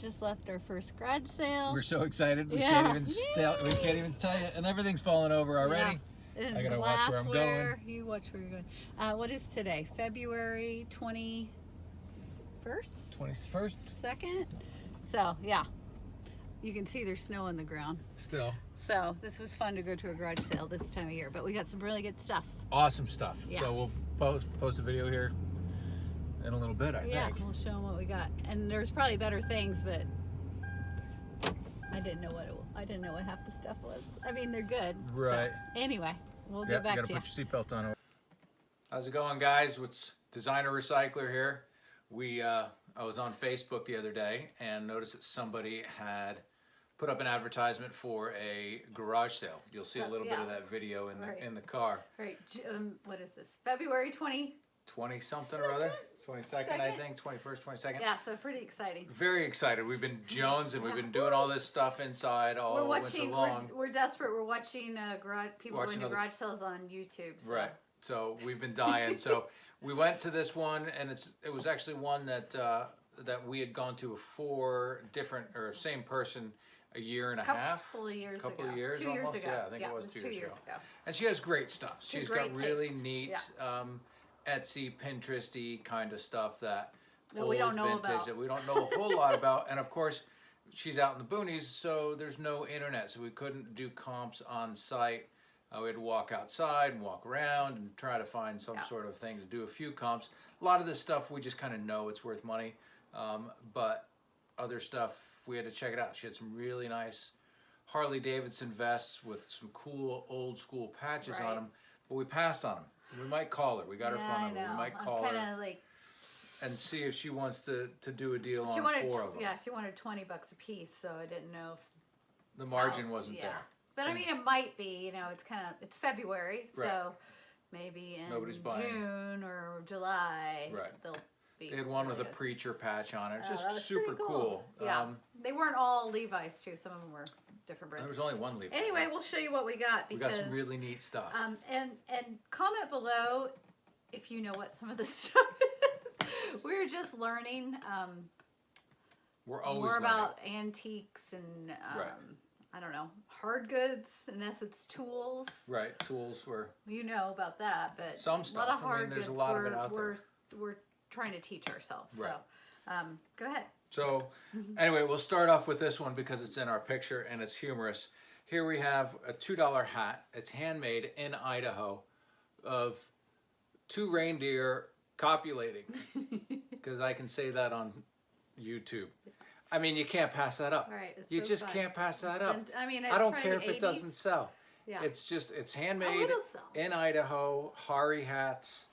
Just left our first garage sale. We're so excited. We Yeah. can't even tell you, and everything's falling over already. Yeah. It is I gotta watch where I'm glassware. going. You watch where you're going. What is today? February 21st? 21st? 2nd? So, yeah. You can see there's snow on the ground. Still. So, this was fun to go to a garage sale this time of year, but we got some really good stuff. Awesome stuff. Yeah. So we'll post a video here in a little bit, I Yeah, think. we'll show them what we got. And there's probably better things, but I didn't know what half the stuff was. I mean, they're good. Right. So, anyway, we'll get back you gotta to you. put your seatbelt on. How's it going, guys? It's Designer Recycler here. I was on Facebook the other day and noticed that somebody had put up an advertisement for a garage sale. You'll see a little bit of that video in the car. Right. What is this? February 20 something or other. 22nd, I think. 21st, 22nd. Yeah, so pretty exciting. Very excited. We've been jonesing. We've been doing all this stuff inside all winter long. We're desperate. We're watching people going to garage sales on YouTube. So. Right. So we've been dying. So we went to this one, and it was actually one that we had gone to same person a year and a half. Couple of years ago. 2 years almost. ago. Yeah, I think it was 2 years ago. And she has great stuff. She's got really neat Etsy, Pinterest-y kind of stuff that we don't know about. That we don't know a whole lot about. And of course, she's out in the boonies, so there's no internet, so we couldn't do comps on site. We had to walk outside and walk around and try to find some sort of thing to do a few comps. A lot of this stuff we just kind of know it's worth money, but other stuff we had to check it out. She had some really nice Harley Davidson vests with some cool old school patches on them, but we passed on them. We might call her. We got her phone number. We might call her and see if she wants to do a deal on 4 of them. Yeah, she wanted $20 a piece, so I didn't know if the margin wasn't there. But I mean, it might be. It's February, so maybe in June or July they'll be. They had one with a preacher patch on it. It's just super cool. Yeah, they weren't all Levi's too. Some of them were different brands. There was only one Levi. Anyway, we'll show you what we got. We got some really neat stuff. And comment below if you know what some of the stuff is. We're just learning. We're always more learning about antiques and I don't know, hard goods, in essence, tools. Right, tools were. You know about that, but some stuff. A lot of hard goods. There's a lot of it out there. We're trying to teach ourselves. Right. So, go ahead. So, anyway, we'll start off with this one because it's in our picture and it's humorous. Here we have a $2 hat. It's handmade in Idaho of 2 reindeer copulating, because I can say that on YouTube. I mean, you can't pass that up. Right, you just can't pass that up. It's I don't care if it doesn't sell. Yeah. It's handmade in Idaho, Hari hats.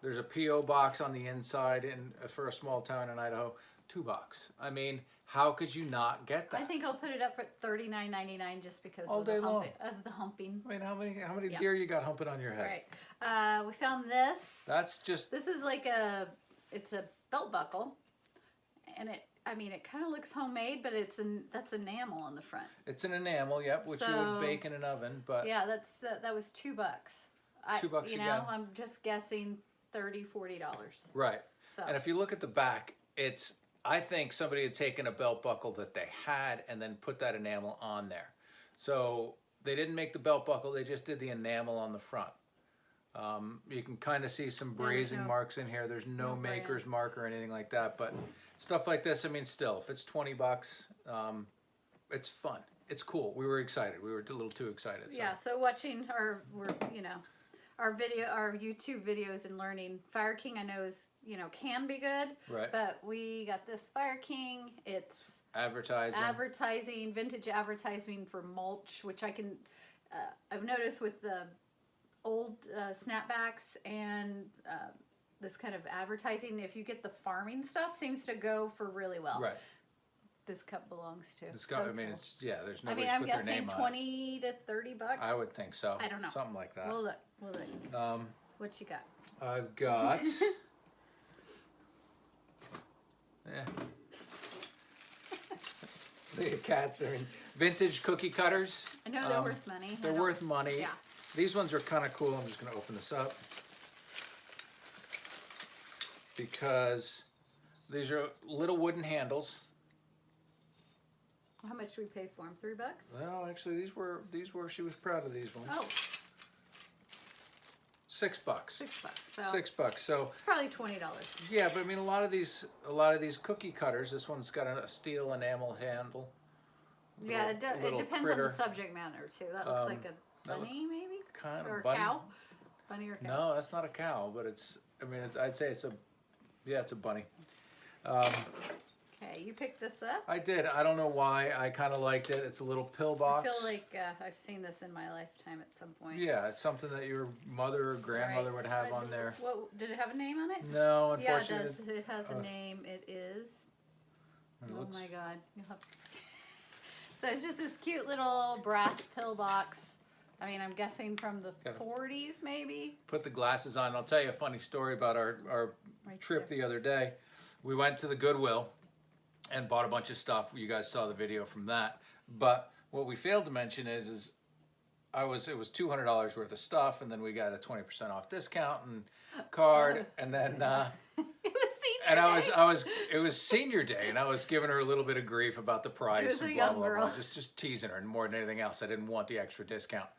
There's a P.O. box on the inside for a small town in Idaho. $2. I mean, how could you not get that? I think I'll put it up at $39.99 just because of the humping. I mean, how many deer you got humping on your head? Right. We found this. This is like it's a belt buckle, and it kind of looks homemade, but that's enamel on the front. It's an enamel, yep, which you would bake in an oven, but yeah, that was $2. $2 you know, I'm just guessing $30, $40. Right. So. And if you look at the back, I think somebody had taken a belt buckle that they had and then put that enamel on there. So they didn't make the belt buckle, they just did the enamel on the front. You can kind of see some brazing marks in here. There's no maker's mark or anything like that, but stuff like this, I mean, still, if it's $20, it's fun. It's cool. We were excited. We were a little too excited. So. Yeah, so watching our YouTube videos and learning. Fire King, I know can be good. Right. But we got this Fire King. It's advertising, vintage advertising for mulch, which I've noticed with the old snapbacks and this kind of advertising. If you get the farming stuff, seems to go for really well. Right. This cup belongs to. This cup, I mean, it's there's nobody's I'm put their name on it. $20 to $30. I would think so. I don't know. Something like that. We'll look. What you got? I've got. The cats are in vintage cookie cutters. I know they're worth money. They're worth money. Yeah. These ones are kind of cool. I'm just going to open this up because these are little wooden handles. How much do we pay for them? $3? Well, actually, these were. She was proud of these ones. Oh, $6. $6. So $6. So it's probably $20. yeah, but I mean, a lot of these cookie cutters. This one's got a steel enamel handle. Yeah, it depends critter. on the subject matter too. That looks like a bunny, maybe, Kind or of a bunny. cow. Bunny or cow? No, that's not a cow, but it's. I mean, I'd say it's a. Yeah, it's a bunny. Okay, you picked this up. I did. I don't know why. I kind of liked it. It's a little pillbox. I feel like I've seen this in my lifetime at some point. Yeah, it's something that your mother or grandmother would have on there. What did it have a name on it? No, Yeah, it unfortunately. does. It has a name. It is. It Oh looks- my God! So it's just this cute little brass pillbox. I mean, I'm guessing from the Gotta 40s, maybe. Put the glasses on. I'll tell you a funny story about our Right trip there. the other day. We went to the Goodwill and bought a bunch of stuff. You guys saw the video from that. But what we failed to mention is it was $200 worth of stuff, and then we got a 20% off discount and card, and then It was senior and day. it was senior day, and I was giving her a little bit of grief about the price was a and blah young blah girl. blah, just teasing her, and more than anything else, I didn't want the extra discount,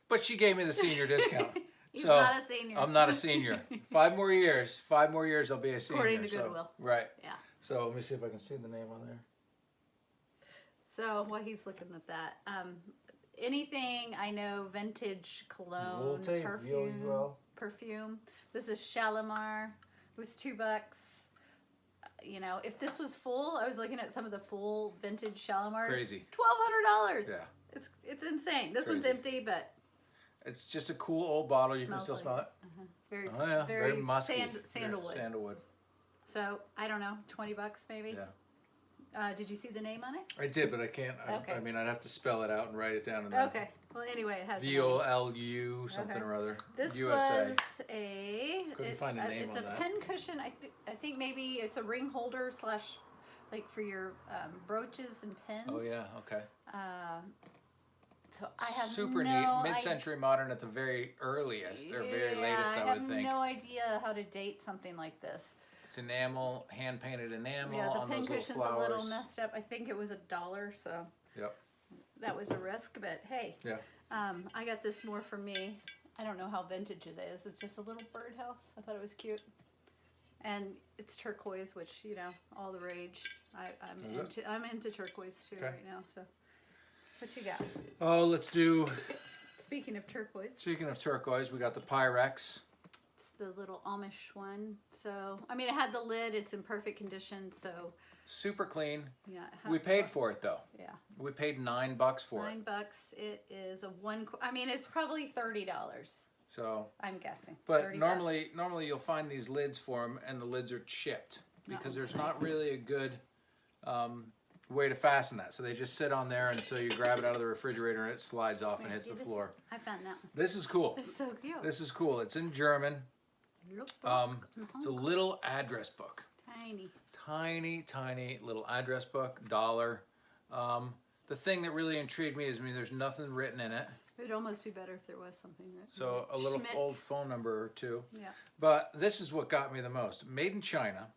but she gave me the senior discount. He's So not a senior. I'm not a senior. 5 more years. 5 more years, I'll be a senior. According to so- Goodwill. Right. Yeah. So let me see if I can see the name on there. So while he's looking at that, anything I know, vintage cologne, Volte, perfume. Viol- Perfume. This is Shalimar. It was $2. You know, if this was full, I was looking at some of the full vintage Shalimars. Crazy. $1,200. Yeah. It's insane. This one's Crazy. empty, but It's just a cool old bottle. You can Smells still like smell it. it's very, Oh yeah, very musky. sandalwood. Yeah, sandalwood. So I don't know, $20 maybe. Yeah. Did you see the name on it? I did, but I can't. Okay. I mean, I'd have to spell it out and write it down. And then Okay. Well, anyway, it has. a name. VOLU something Okay. or other. This USA. was a. Couldn't find a name It's on a that. pen cushion. I think maybe it's a ring holder slash, like for your brooches and pens. Oh yeah. Okay. So I have Super no neat. Mid-century modern at the very earliest or very latest, I would think. have no idea how to date something like this. It's enamel, hand-painted enamel Yeah, the on pen those little cushion's flowers. a little messed up. I think it was $1, so Yep. that was a risk. But hey, Yeah. I got this more for me. I don't know how vintage it is. It's just a little birdhouse. I thought it was cute, and it's turquoise, which all the rage. I'm into turquoise too Okay. right now. So, what you got? Oh, let's do. Speaking of turquoise, Speaking of turquoise, we got the Pyrex. it's the little Amish one. So, I mean, it had the lid. It's in perfect condition. So, Super clean. yeah. We paid for it though. Yeah. We paid $9 for it. $9. It is a one. I mean, it's probably $30. So, I'm guessing. but 30 normally you'll find these lids for them, and the lids are chipped because one's there's not nice. really a good way to fasten that. So they just sit on there, and so you grab it out of the refrigerator, and it slides off and Wait, hits see the this? floor. I found that one. This is cool. It's so cute. This is cool. It's in German. It's a little address book. Tiny. Tiny little address book, $1. The thing that really intrigued me is, there's nothing written in it. It would almost be better if there was something written. So a little Schmidt. old phone number or two. Yeah. But this is what got me the most. Made in China.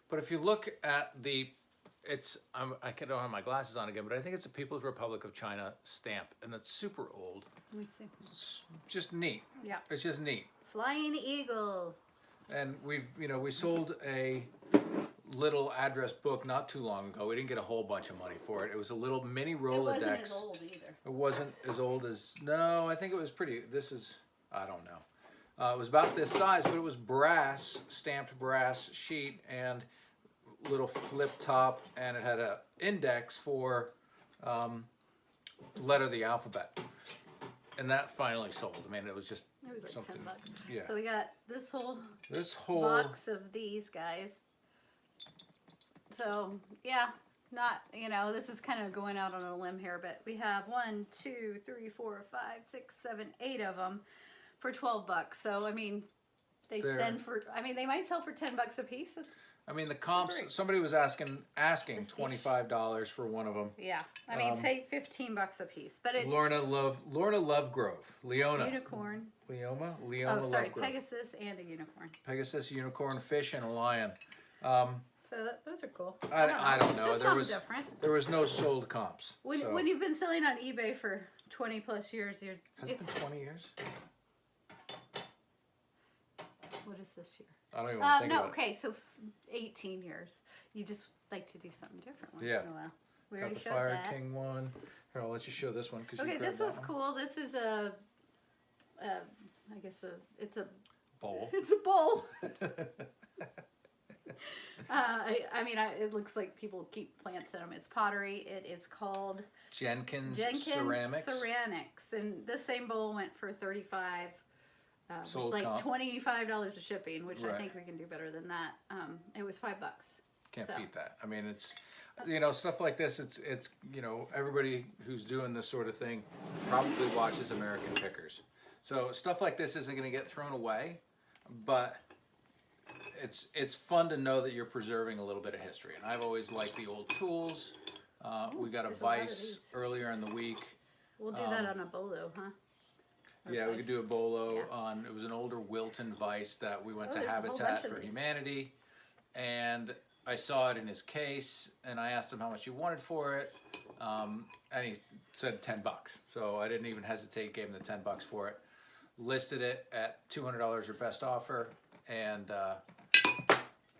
But if you look at I don't have my glasses on again, but I think it's a People's Republic of China stamp, and it's super old. Let me see. It's just neat. Yeah. It's just neat. Flying Eagle. And we sold a little address book not too long ago. We didn't get a whole bunch of money for it. It was a little mini It wasn't Rolodex. as old either. It wasn't as old as, no, I think it was pretty, I don't know. It was about this size, but it was brass, stamped brass sheet and little flip top, and it had a index for letter of the alphabet. And that finally sold. It was just It was like something. $10. Yeah. So we got this whole This whole, box of these guys. So yeah, not this is kind of going out on a limb here, but we have 1, 2, 3, 4, 5, 6, 7, 8 of them for $12. So I mean, they might sell for $10 a piece. It's the comps, great. somebody was asking $25 for one of them. yeah. I mean, say $15 a piece, but it's Lorna Lovegrove. Leona. unicorn. Leona Oh, sorry, Lovegrove. Pegasus and a unicorn. Pegasus, unicorn, fish, and a lion. So So those are cool. I don't know. Just something different. There was no sold comps. When you've been selling on eBay for 20 plus years, Has it been 20 years? What is this year? I don't even want to think about it. Okay, so 18 years. You just like to do something different once in a while. We Got already the showed Fire that. King one. Here, I'll let you show this one. Okay, this was cool. This is I guess it's a bowl. It's a bowl. I mean, it looks like people keep plants in them. It's pottery. It's called Jenkins Ceramics. Ceramics. And this same bowl went for $35. Sold like comp. $25 of shipping, which I Right. think we can do better than that. It was $5. Can't beat that. I mean, it's, stuff like this. It's everybody who's doing this sort of thing probably watches American Pickers. So stuff like this isn't going to get thrown away, but it's fun to know that you're preserving a little bit of history. And I've always liked the old tools. We got a vise earlier in the week. We'll do that on a bolo, huh? Yeah, we could do a bolo on, it was an older Wilton vise that we went to Habitat for Humanity, and I saw it in his case, and I asked him how much he wanted for it, and he said $10. So I didn't even hesitate, gave him the $10 for it. Listed it at $200 or best offer, and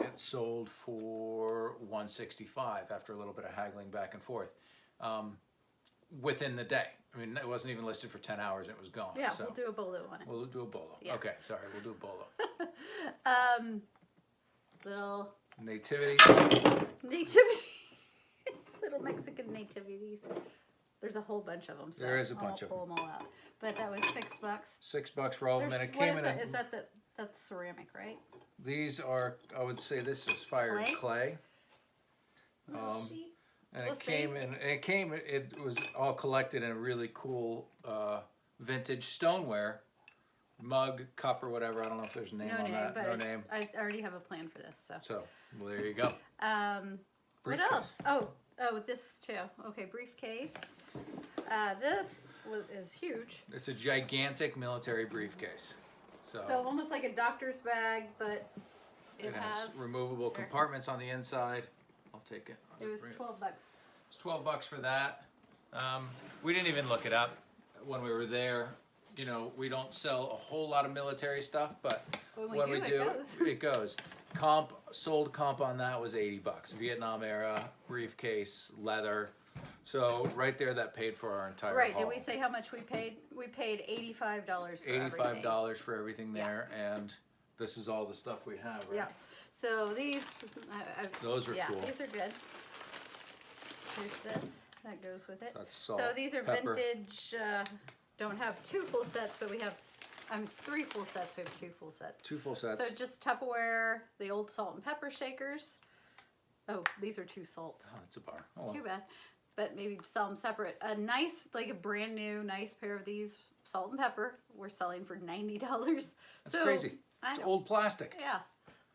it sold for $165 after a little bit of haggling back and forth within the day. I mean, it wasn't even listed for 10 hours, it was gone. Yeah, so we'll do a bolo on it. we'll do a bolo. Yeah. Okay, sorry, we'll do a bolo. Little Nativity. little Mexican nativities. There's a whole bunch of them. So There is a I bunch won't of pull them all out. But that was $6. $6 for all of them, and it What came is in. that? Is that that's ceramic, right? These are, I would say, this is fired clay. Little sheet. And We'll it was all collected in a really cool vintage stoneware mug, cup, or whatever. I don't know if there's a name on that. But No name. I already have a plan for this. So, well, there you go. What Briefcase. else? Oh, this too. Okay, briefcase. This is huge. It's a gigantic military briefcase. So almost like a doctor's bag, but it has removable compartments on the inside. I'll take it. It was $12. It's $12 for that. We didn't even look it up when we were there. We don't sell a whole lot of military stuff, but when we do, it goes. Sold comp on that was $80. Vietnam era briefcase, leather. So right there, that paid for our entire Right? haul. Did we say how much we paid? We paid $85 for everything. $85 for everything there, and this is all the stuff we have. Right? Yeah. So these, Those are cool. These are good. Here's this that goes with it. That's salt, so these are pepper. vintage. Don't have 2 full sets, but we have 3 full sets. We have 2 full sets. 2 full sets. So just Tupperware, the old salt and pepper shakers. Oh, these are 2 salts. Oh, it's a bar. Oh, well. Too bad. But maybe sell them separate. A nice, like a brand new, nice pair of these salt and pepper. We're selling for $90. That's crazy. It's old plastic. Yeah.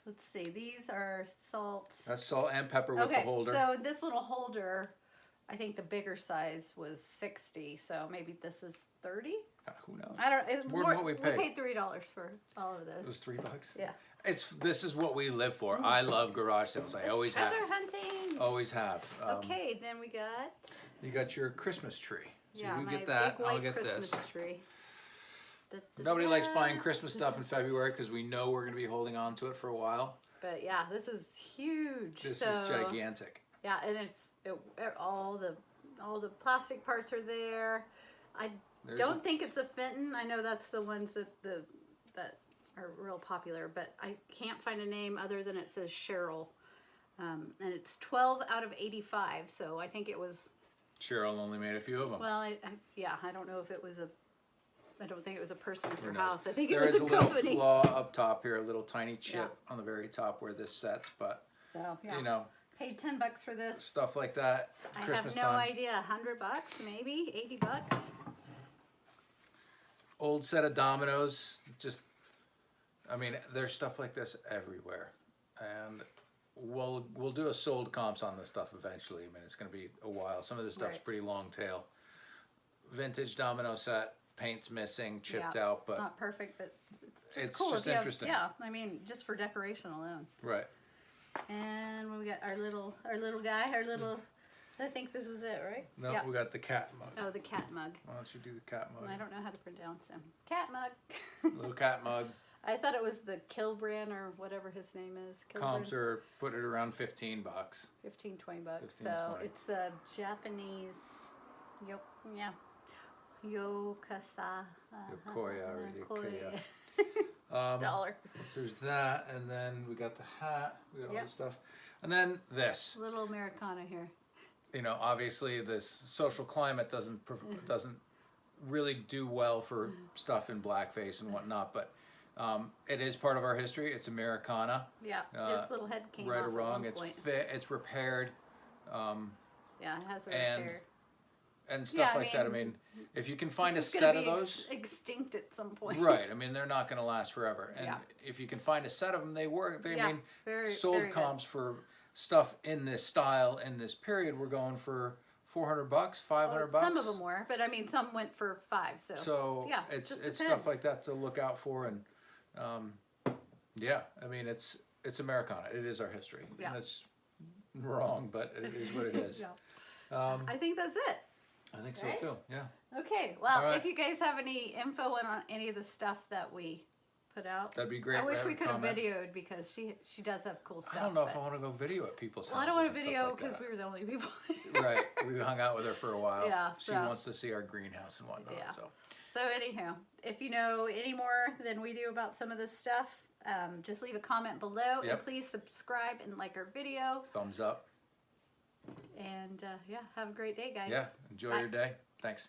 Let's see. These are salt. That's salt and pepper with the holder. So this little holder, I think the bigger size was 60. So maybe this is 30. Who knows? I don't. It's More more, than what we paid. We paid $3 for all of It was those. $3. Yeah. This is what we live for. I love garage sales. I always have. Treasure hunting. Always have. Okay, then we got. You got your Christmas tree. So Yeah, you my get that. big white I'll get Christmas this. tree. Nobody likes buying Christmas stuff in February because we know we're going to be holding on to it for a while. But yeah, this is huge. This is gigantic. Yeah, and all the plastic parts are there. I don't think it's a Fenton. I know that's the ones that are real popular, but I can't find a name other than it says Cheryl. And it's 12 out of 85, so I think it was. Cheryl only made a few of them. Well, I don't know if it was I don't think it was a person at Who their knows? house. I think There it was is a a little company. flaw up top here, a little tiny chip on the very top where this sets, but So yeah, paid $10 for this. stuff like that. Christmas I have no time. idea. $100, maybe $80. Old set of Dominoes. There's stuff like this everywhere, and we'll do a sold comps on this stuff eventually. It's going to be a while. Some of this stuff's pretty long tail. Vintage Domino set, paint's missing, chipped out, but not perfect, but it's just it's cool. just if you interesting. Have, just for decoration alone. Right. And we got our little guy, I think this is it, right? No, Yeah. we got the cat mug. Oh, the cat mug. Why don't you do the cat mug? I don't know how to pronounce him. Cat mug. Little cat mug. I thought it was the Kilbran or whatever his name is. Comps are put it around $15. 15, 20 bucks. 15, So 20. it's a Japanese Yokasa. Yokoya or Yokoya. So Dollar. there's that, and then we got the hat. We got all Yep. this stuff, and then this. Little Americana here. You know, obviously this social climate doesn't really do well for stuff in blackface and whatnot, but it is part of our history. It's Americana. Yeah, his little head came Right off or wrong, at it's one point. fit, it's repaired, Yeah, it has a and repair. and stuff Yeah, I like that. I mean, mean, if you can find a This is gonna set of be those, extinct at some point. right? I mean, they're not going to last forever. And Yeah. if you can find a set of them, they work. They, Yeah, I mean, very, sold very good. comps for stuff in this style in this period. We're going for $400, $500. Well, some of them were, but I mean, some went for $5. So, yeah, it's just it's depends. stuff like that to look out for, and yeah, I mean it's Americana. It is our history. Yeah. And it's wrong, but it is what it is. Yeah. I think that's it. I think so Right? too. Yeah. Okay. Well, All right. if you guys have any info on any of the stuff that we put out, That'd be great. I wish Have we a could have comment. videoed because she does have cool stuff. I don't know if but- I want to go video at people's Well, I houses. don't want and to stuff video like because that. we were the only people. Right. We hung out with her for a while. Yeah, She so- wants to see our greenhouse and whatnot. Yeah. So So anyhow, if you know any more than we do about some of this stuff, just leave a comment below and Yep. please subscribe and like our video. thumbs up. And yeah, have a great day, guys. Yeah. Enjoy Bye. your day. Thanks.